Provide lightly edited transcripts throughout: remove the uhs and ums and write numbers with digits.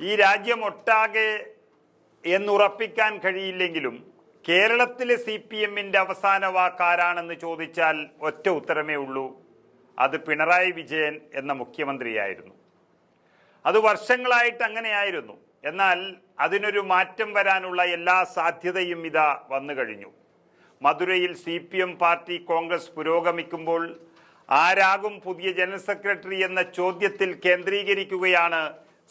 ഈ രാജ്യമൊട്ടാകെ എന്നുറപ്പിക്കാൻ കഴിയില്ലെങ്കിലും കേരളത്തിലെ CPM-ന്റെ അവസാന വാക്കാരാണെന്ന് ചോദിച്ചാൽ ഒറ്റ ഉത്തരമേ ഉള്ളൂ. അത് പിണറായി വിജയൻ എന്ന മുഖ്യമന്ത്രിയായിരുന്നു. അത് വർഷങ്ങളായിട്ട് അങ്ങനെയായിരുന്നു. എന്നാൽ അതിനൊരു മാറ്റം വരാനുള്ള എല്ലാ സാധ്യതയും ഇതാ വന്നു കഴിഞ്ഞു. മധുരയിൽ CPM പാർട്ടി കോൺഗ്രസ് പുരോഗമിക്കുമ്പോൾ ആരാകും പുതിയ ജനറൽ സെക്രട്ടറി എന്ന ചോദ്യത്തിൽ കേന്ദ്രീകരിക്കുകയാണ്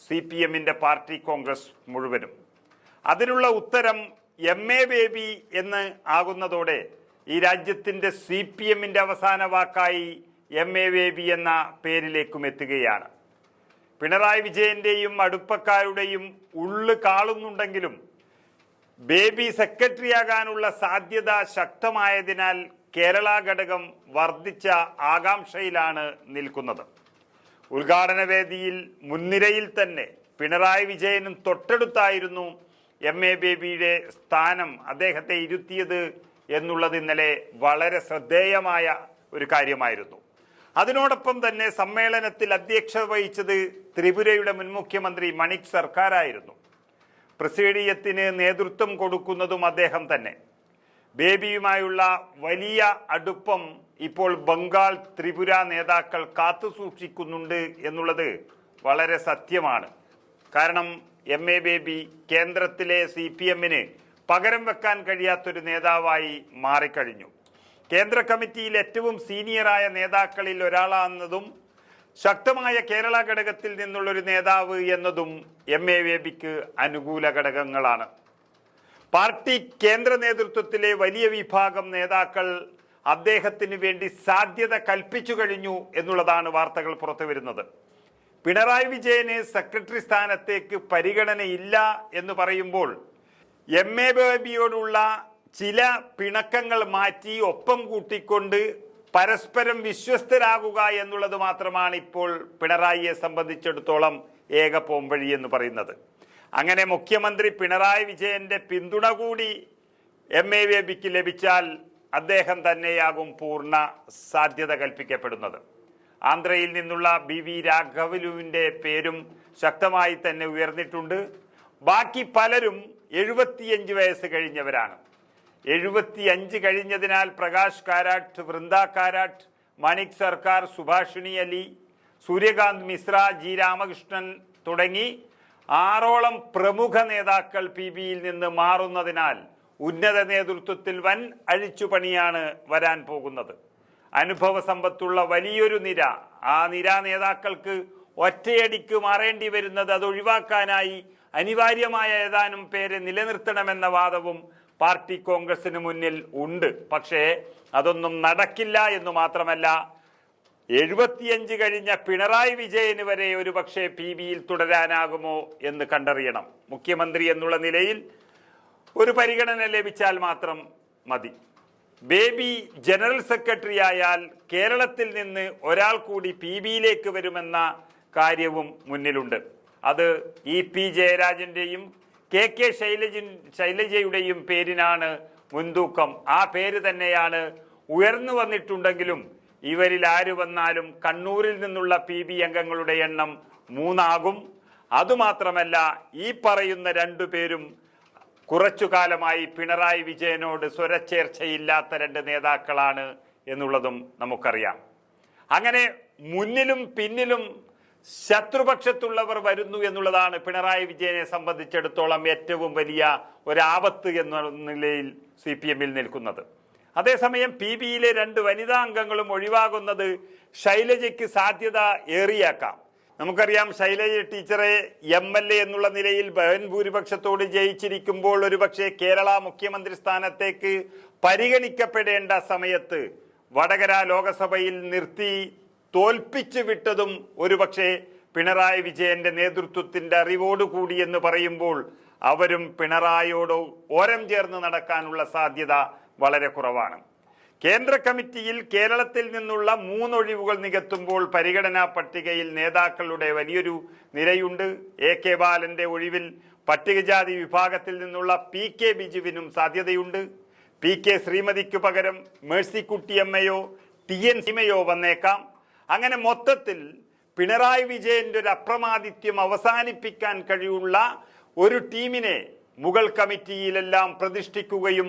CPM-ന്റെ പാർട്ടി കോൺഗ്രസ് മുഴുവനും. അതിനുള്ള ഉത്തരം MA ബേബി എന്ന് ആകുന്നതോടെ ഈ രാജ്യത്തിൻ്റെ CPM-ന്റെ അവസാന വാക്കായി MA ബേബി എന്ന പേരിലേക്കും എത്തുകയാണ്. പിണറായി വിജയന്റെയും അടുപ്പക്കാരുടെയും ഉള്ളു കാളുന്നുണ്ടെങ്കിലും ബേബി സെക്രട്ടറിയാകാനുള്ള സാധ്യത ശക്തമായതിനാൽ കേരള ഘടകം വർദ്ധിച്ച ആകാംക്ഷയിലാണ് നിൽക്കുന്നത്. ഉദ്ഘാടന വേദിയിൽ മുൻനിരയിൽ തന്നെ പിണറായി വിജയനും തൊട്ടടുത്തായിരുന്നു MA ബേബിയുടെ സ്ഥാനം അദ്ദേഹത്തെ ഇരുത്തിയത് എന്നുള്ളത് ഇന്നലെ വളരെ ശ്രദ്ധേയമായ ഒരു കാര്യമായിരുന്നു. അതിനോടൊപ്പം തന്നെ സമ്മേളനത്തിൽ അധ്യക്ഷത വഹിച്ചത് ത്രിപുരയുടെ മുൻ മുഖ്യമന്ത്രി മണിക് സർക്കാരായിരുന്നു. പ്രസീഡിയത്തിന് നേതൃത്വം കൊടുക്കുന്നതും അദ്ദേഹം തന്നെ. ബേബിയുമായുള്ള വലിയ അടുപ്പം ഇപ്പോൾ ബംഗാൾ ത്രിപുര നേതാക്കൾ കാത്തുസൂക്ഷിക്കുന്നുണ്ട് എന്നുള്ളത് വളരെ സത്യമാണ്. കാരണം MA ബേബി കേന്ദ്രത്തിലെ CPM-ന് പകരം വെക്കാൻ കഴിയാത്തൊരു നേതാവായി മാറിക്കഴിഞ്ഞു. കേന്ദ്ര കമ്മിറ്റിയിൽ ഏറ്റവും സീനിയറായ നേതാക്കളിൽ ഒരാളാണെന്നതും ശക്തമായ കേരള ഘടകത്തിൽ നിന്നുള്ളൊരു നേതാവ് എന്നതും MA ബേബിക്ക് അനുകൂല ഘടകങ്ങളാണ്. പാർട്ടി കേന്ദ്ര നേതൃത്വത്തിലെ വലിയ വിഭാഗം നേതാക്കൾ അദ്ദേഹത്തിന് വേണ്ടി സാധ്യത കൽപ്പിച്ചു കഴിഞ്ഞു എന്നുള്ളതാണ് വാർത്തകൾ പുറത്തു വരുന്നത്. പിണറായി വിജയന് സെക്രട്ടറി സ്ഥാനത്തേക്ക് പരിഗണനയില്ല എന്ന് പറയുമ്പോൾ MA ബേബിയോടുള്ള ചില പിണക്കങ്ങൾ മാറ്റി ഒപ്പം കൂട്ടിക്കൊണ്ട് പരസ്പരം വിശ്വസ്തരാകുക എന്നുള്ളത് മാത്രമാണ് ഇപ്പോൾ പിണറായിയെ സംബന്ധിച്ചിടത്തോളം ഏക പോംവഴി എന്ന് പറയുന്നത്. അങ്ങനെ മുഖ്യമന്ത്രി പിണറായി വിജയന്റെ പിന്തുണ കൂടി MA ബേബിക്ക് ലഭിച്ചാൽ അദ്ദേഹം തന്നെയാകും പൂർണ്ണ സാധ്യത കൽപ്പിക്കപ്പെടുന്നത്. ആന്ധ്രയിൽ നിന്നുള്ള BV രാഘവലുവിൻ്റെ പേരും ശക്തമായി തന്നെ ഉയർന്നിട്ടുണ്ട്. ബാക്കി പലരും 75 വയസ്സ് കഴിഞ്ഞവരാണ്. 75 കഴിഞ്ഞതിനാൽ പ്രകാശ് കാരാട്ട്, വൃന്ദ കാരാട്ട്, മണിക് സർക്കാർ, സുഭാഷിണി അലി, സൂര്യകാന്ത് മിശ്ര, G രാമകൃഷ്ണൻ തുടങ്ങി 6ഓളം പ്രമുഖ നേതാക്കൾ PBയിൽ നിന്ന് മാറുന്നതിനാൽ ഉന്നത നേതൃത്വത്തിൽ വൻ അഴിച്ചുപണിയാണ് വരാൻ പോകുന്നത്. അനുഭവ സമ്പത്തുള്ള വലിയൊരു നിര, ആ നിര നേതാക്കൾക്ക് ഒറ്റയടിക്ക് മാറേണ്ടി വരുന്നത് അത് ഒഴിവാക്കാനായി അനിവാര്യമായ ഏതാനും പേരെ നിലനിർത്തണമെന്ന വാദവും പാർട്ടി കോൺഗ്രസിന് മുന്നിൽ ഉണ്ട്. പക്ഷേ അതൊന്നും നടക്കില്ല എന്ന് മാത്രമല്ല, 75 കഴിഞ്ഞ പിണറായി വിജയന് വരെ ഒരു പക്ഷേ PBയിൽ തുടരാനാകുമോ എന്ന് കണ്ടറിയണം. മുഖ്യമന്ത്രി എന്നുള്ള നിലയിൽ ഒരു പരിഗണന ലഭിച്ചാൽ മാത്രം മതി. ബേബി ജനറൽ സെക്രട്ടറി ആയാൽ കേരളത്തിൽ നിന്ന് ഒരാൾ കൂടി PBയിലേക്ക് വരുമെന്ന കാര്യവും മുന്നിലുണ്ട്. അത് EP ജയരാജന്റെയും KK ശൈലജയുടെയും പേരിനാണ് മുൻതൂക്കം. ആ പേര് തന്നെയാണ് ഉയർന്നു വന്നിട്ടുണ്ടെങ്കിലും ഇവരിൽ ആര് വന്നാലും കണ്ണൂരിൽ നിന്നുള്ള PB അംഗങ്ങളുടെ എണ്ണം 3 ആകും. അതുമാത്രമല്ല, ഈ പറയുന്ന 2 പേരും കുറച്ചു കാലമായി പിണറായി വിജയനോട് സ്വരച്ചേർച്ചയില്ലാത്ത 2 നേതാക്കളാണ് എന്നുള്ളതും നമുക്കറിയാം. അങ്ങനെ മുന്നിലും പിന്നിലും ശത്രുപക്ഷത്തുള്ളവർ വരുന്നു എന്നുള്ളതാണ് പിണറായി വിജയനെ സംബന്ധിച്ചിടത്തോളം ഏറ്റവും വലിയ ഒരാപത്ത് എന്ന നിലയിൽ CPM-ൽ നിൽക്കുന്നത്. അതേസമയം PBയിലെ 2 വനിതാ അംഗങ്ങളും ഒഴിവാകുന്നത് ശൈലജയ്ക്ക് സാധ്യത ഏറിയാക്കാം. നമുക്കറിയാം, ശൈലജ ടീച്ചറെ MLA എന്നുള്ള നിലയിൽ ഭൂരിപക്ഷത്തോട് ജയിച്ചിരിക്കുമ്പോൾ ഒരുപക്ഷെ കേരള മുഖ്യമന്ത്രി സ്ഥാനത്തേക്ക് പരിഗണിക്കപ്പെടേണ്ട സമയത്ത് വടകര ലോകസഭയിൽ നിർത്തി തോൽപ്പിച്ചു വിട്ടതും ഒരുപക്ഷെ പിണറായി വിജയന്റെ നേതൃത്വത്തിന്റെ അറിവോടുകൂടി എന്ന് പറയുമ്പോൾ അവരും പിണറായിയോട് ഓരം ചേർന്ന് നടക്കാനുള്ള സാധ്യത വളരെ കുറവാണ്. കേന്ദ്ര കമ്മിറ്റിയിൽ കേരളത്തിൽ നിന്നുള്ള 3 ഒഴിവുകൾ നികത്തുമ്പോൾ പരിഗണനാ പട്ടികയിൽ നേതാക്കളുടെ വലിയൊരു നിരയുണ്ട്. AK ബാലന്റെ ഒഴിവിൽ പട്ടികജാതി വിഭാഗത്തിൽ നിന്നുള്ള PK ബിജുവിനും സാധ്യതയുണ്ട്. PK ശ്രീമതിക്ക് പകരം മേഴ്സിക്കുട്ടി അമ്മയോ TN സീമയോ വന്നേക്കാം. അങ്ങനെ മൊത്തത്തിൽ പിണറായി വിജയന്റെ ഒരു അപ്രമാദിത്യം അവസാനിപ്പിക്കാൻ കഴിയുള്ള ഒരു ടീമിനെ മുഗൾ കമ്മിറ്റിയിലെല്ലാം പ്രതിഷ്ഠിക്കുകയും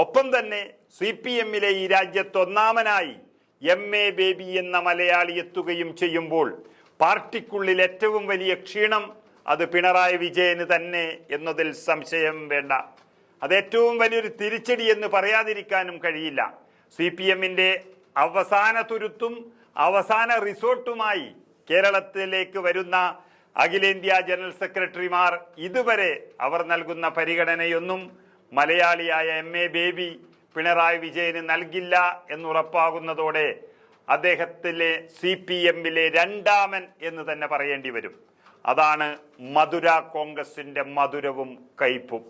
ഒപ്പം തന്നെ CPM-ലെ ഈ രാജ്യത്ത് ഒന്നാമനായി MA ബേബി എന്ന മലയാളി എത്തുകയും ചെയ്യുമ്പോൾ പാർട്ടിക്കുള്ളിൽ ഏറ്റവും വലിയ ക്ഷീണം അത് പിണറായി വിജയന് തന്നെ എന്നതിൽ സംശയം വേണ്ട. അത് ഏറ്റവും വലിയൊരു തിരിച്ചടി എന്ന് പറയാതിരിക്കാനും കഴിയില്ല. CPM-ന്റെ അവസാന തുരുത്തും അവസാന റിസോർട്ടുമായി കേരളത്തിലേക്ക് വരുന്ന അഖിലേന്ത്യാ ജനറൽ സെക്രട്ടറിമാർ ഇതുവരെ അവർ നൽകുന്ന പരിഗണനയൊന്നും മലയാളിയായ MA ബേബി പിണറായി വിജയന് നൽകില്ല എന്നുറപ്പാകുന്നതോടെ അദ്ദേഹത്തിലെ CPM-ലെ രണ്ടാമൻ എന്ന് തന്നെ പറയേണ്ടി വരും. അതാണ് മധുര കോൺഗ്രസിന്റെ മധുരവും കയ്പും.